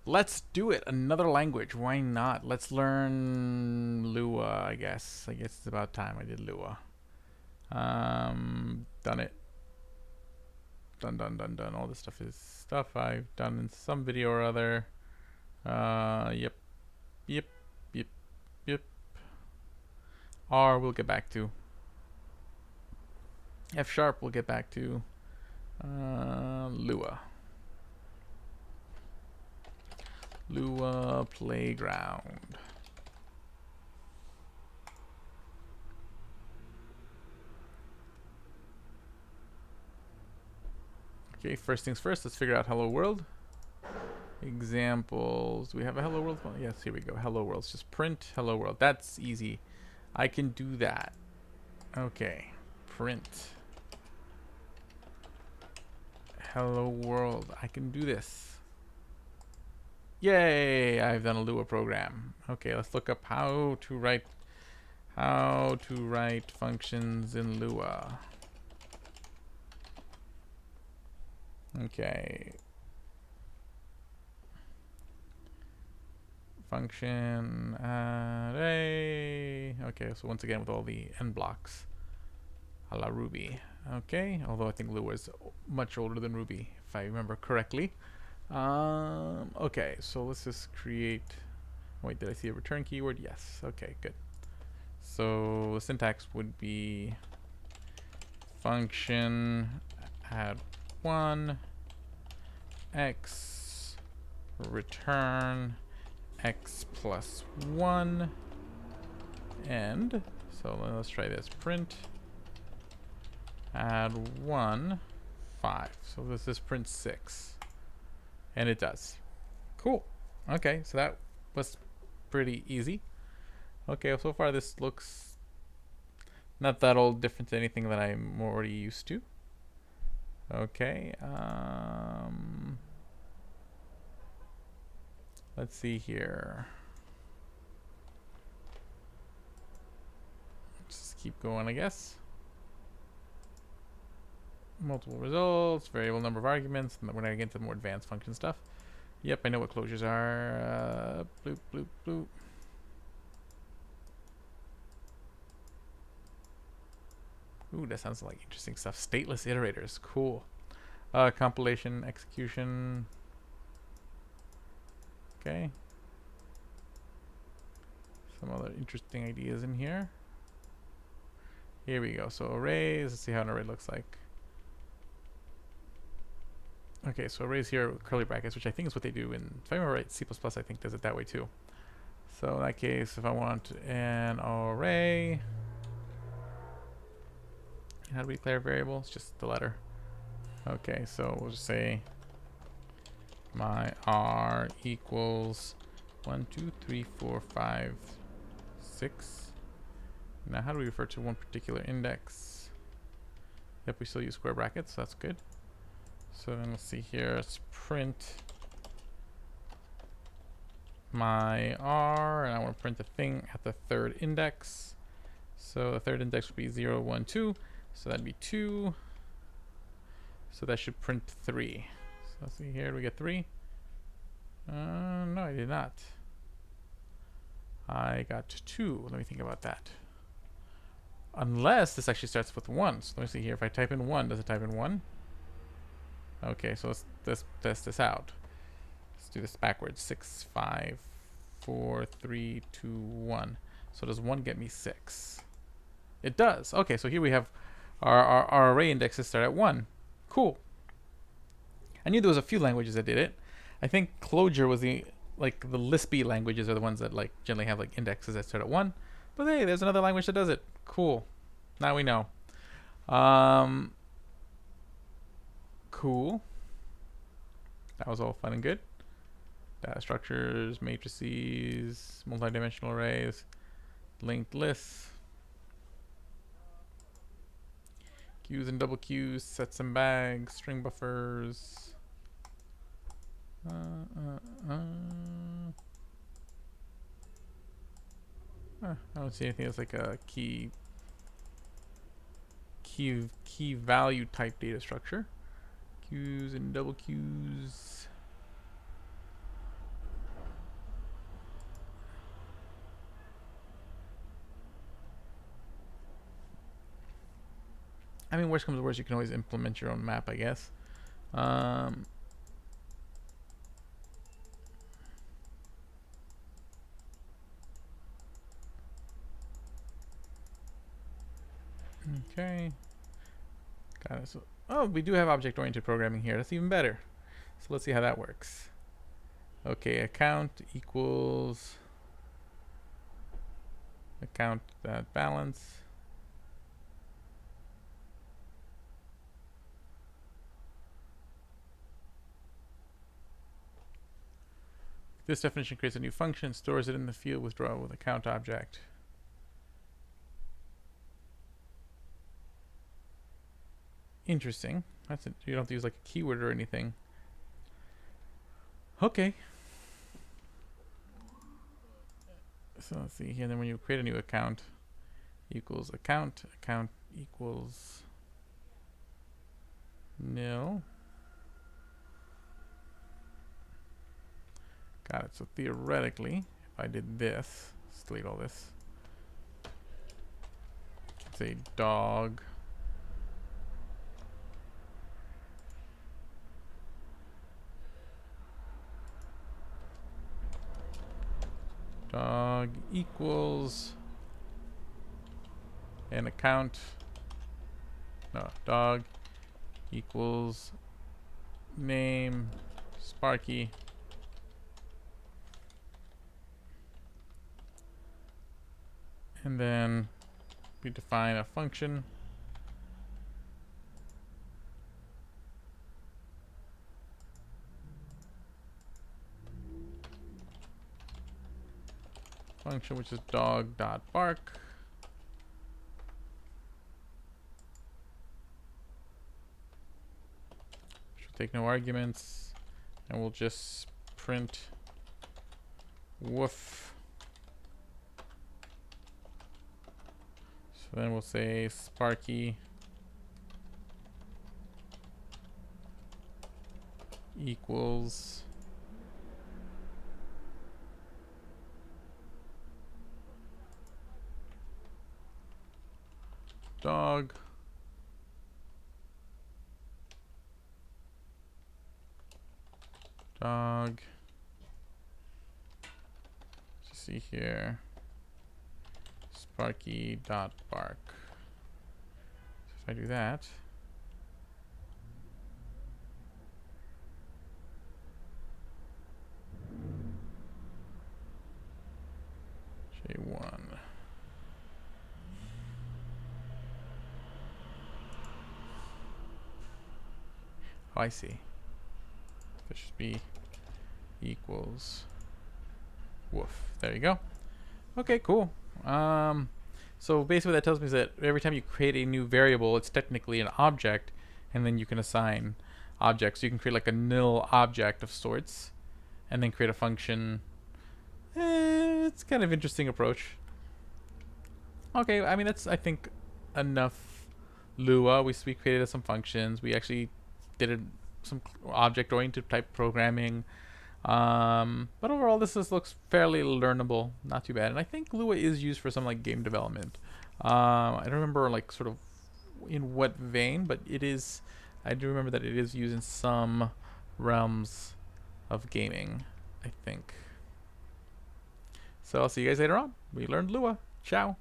Let's do it. Another language. Why not? Let's learn Lua, I guess. I guess it's about time I did Lua. Done it. Done. All this stuff is stuff I've done in some video or other. Yep. Yep. Yep. Yep. R we'll get back to. F sharp we'll get back to. Lua. Lua playground. Okay, first things first, let's figure out hello world. Examples. Do we have a hello world one? Yes, here we go. Hello world. Let's just print hello world. That's easy. I can do that. Okay. Print hello world. I can do this. Yay! I've done a Lua program. Okay, let's look up how to write functions in Lua. Okay. Function array. Okay, so once again with all the end blocks a la Ruby. Okay, although I think Lua is much older than Ruby, if I remember correctly. Okay, so let's just create. Wait, did I see a return keyword? Yes. Okay, good. So the syntax would be function add 1 x return x plus 1 and so let's try this. Print add 1 5. So this is print 6 and it does. Cool. Okay, so that was pretty easy. Okay, so far this looks not that all different to anything that I'm already used to. Okay, let's see here. Just keep going, I guess. Multiple results, variable number of arguments, and we're going to get into more advanced function stuff. Yep, I know what closures are. Bloop, bloop, bloop. Ooh, that sounds like interesting stuff. Stateless iterators, cool. Compilation, execution. Okay. Some other interesting ideas in here. Here we go. So arrays, let's see how an array looks like. Okay, so arrays here with curly brackets, which I think is what they do in, if I remember right, C++ I think does it that way too. So in that case, if I want an array, how do we declare a variable? It's just the letter. Okay, so we'll just say my R equals 1, 2, 3, 4, 5, 6. Now how do we refer to one particular index? Yep, we still use square brackets, so that's good. So then let's see here, let's print my R, and I want to print the thing at the third index. So the third index would be 0, 1, 2, so that'd be 2. So that should print 3. So let's see here, do we get 3? No, I did not. I got 2. Let me think about that. Unless this actually starts with 1. So let me see here, if I type in 1, does it type in 1? Okay, so let's test this out. Let's do this backwards. 6, 5, 4, 3, 2, 1. So does 1 get me 6? It does. Okay, so here we have our array indexes start at 1. Cool. I knew there was a few languages that did it. I think Clojure was the Lispy languages are the ones that like generally have like indexes that start at 1. But hey, there's another language that does it. Cool. Now we know. Cool. That was all fun and good. Data structures, matrices, multidimensional arrays, linked lists, queues and double queues, sets and bags, string buffers. I don't see anything that's like a key value type data structure. Queues and double queues. I mean, worst comes to worst, you can always implement your own map, I guess. Um, okay. Got it. So, oh, we do have object-oriented programming here. That's even better. So let's see how that works. Okay, account equals account balance. This definition creates a new function, stores it in the field withdraw with account object. Interesting. That's it. You don't have to use like a keyword or anything. Okay. So let's see here. Then when you create a new account, equals account equals nil. Got it. So theoretically, if I did this, let's delete all this. Say dog. Dog equals an account. No, dog equals name Sparky. And then we define a function. Function which is dog.bark. Should take no arguments, and we'll just print woof. So then we'll say Sparky equals dog let's see here, Sparky dot bark. So if I do that, J1. Oh, I see. This should be equals woof. There you go. Okay, cool. So basically what that tells me is that every time you create a new variable, it's technically an object, and then you can assign objects. So you can create like a nil object of sorts, and then create a function. It's kind of interesting approach. Okay, I mean that's I think enough Lua. We created some functions. We actually did some object-oriented type programming. But overall, this looks fairly learnable, not too bad. And I think Lua is used for some like game development. I don't remember like sort of in what vein, but it is. I do remember that it is used in some realms of gaming, I think. So I'll see you guys later on. We learned Lua. Ciao.